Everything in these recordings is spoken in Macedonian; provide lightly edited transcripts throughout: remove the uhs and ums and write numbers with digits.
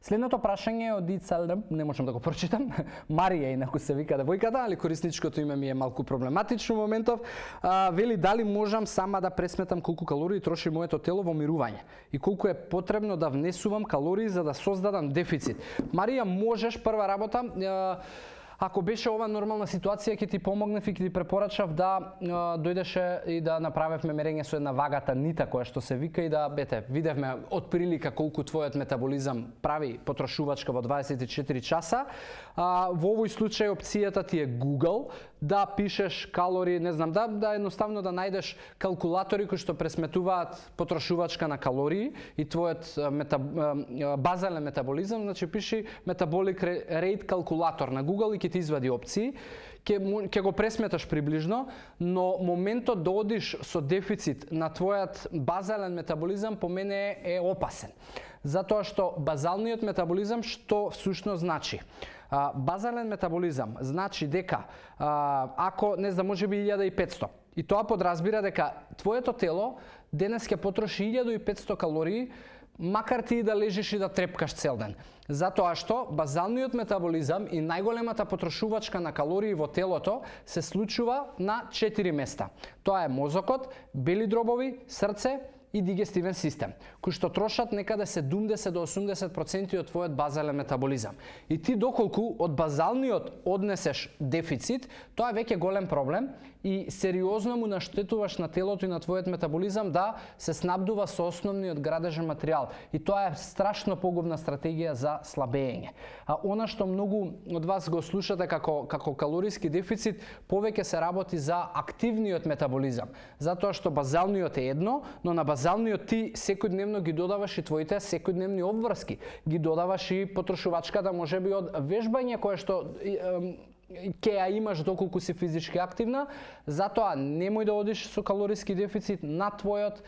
Следното прашање од ИЦЛ, не можам да го прочитам, Марија инаку се вика девојката, али корисничкото име ми е малку проблематично моментов. Вели дали можам сама да пресметам колку калории троши моето тело во мирување и колку е потребно да внесувам калории за да создадам дефицит. Марија, можеш, прва работа, ако беше ова нормална ситуација, ќе ти помогнев и ќе ти препорачав да дојдеше и да направевме мерење со една вагата нита која што се вика и да видевме од прилика колку твојот метаболизам прави потрошувачка во 24 часа. Во овој случај опцијата ти е Google, да пишеш калории, не знам, да едноставно да најдеш калкулатори кои што пресметуваат потрошувачка на калории и твојот базален метаболизам, значи пиши metabolic rate калкулатор на Google и ќе ти извади опции, ќе го пресметаш приближно, но моментот да одиш со дефицит на твојот базален метаболизам по мене е опасен. Затоа што базалниот метаболизам што всушност значи? Базален метаболизам значи дека ако не знам, можеби 1500, и тоа подразбира дека твоето тело денес ќе потроши 1500 калории, макар ти да лежиш и да трепкаш цел ден. Затоа што базалниот метаболизам и најголемата потрошувачка на калории во телото се случува на 4 места. Тоа е мозокот, бели дробови, срце и дигестивен систем, кои што трошат некаде 70 до 80% од твојот базален метаболизам. И ти доколку од базалниот однесеш дефицит, тоа е веќе голем проблем и сериозно му наштетуваш на телото и на твојот метаболизам да се снабдува со основниот градежен материјал. И тоа е страшно погубна стратегија за слабење. А она што многу од вас го слушате како калориски дефицит, повеќе се работи за активниот метаболизам. Затоа што базалниот е едно, но на базалниот ти секојдневно ги додаваш и твоите секојдневни обврски. Ги додаваш и потрошувачката можеби од вежбање кое што ќе ја имаш доколку си физички активна, затоа немој да одиш со калориски дефицит на твојот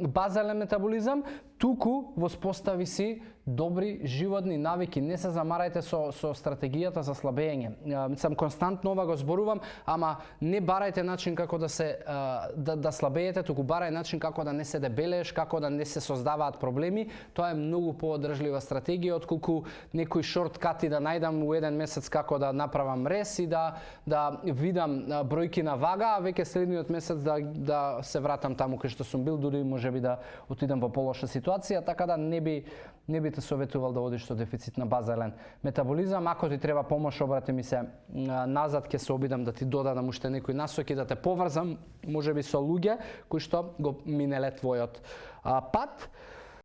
базален метаболизам, туку воспостави си добри животни навики. Не се замарајте со стратегијата за слабење. Сам константно ова го зборувам, ама не барајте начин како да слабеете, туку барај начин како да не се дебелееш, како да не се создаваат проблеми. Тоа е многу поодржлива стратегија отколку некои шорткати да најдам у еден месец како да направам рез и да видам бројки на вага, а веќе следниот месец да се вратам таму кај што сум бил, дури можеби да отидам во полоша ситуација, така да не би те советувал да одиш со дефицит на базален метаболизам. Ако ти треба помош, обрати ми се назад, ќе се обидам да ти додадам уште некои насоки, да те поврзам можеби со луѓе кои што го минеле твојот пат.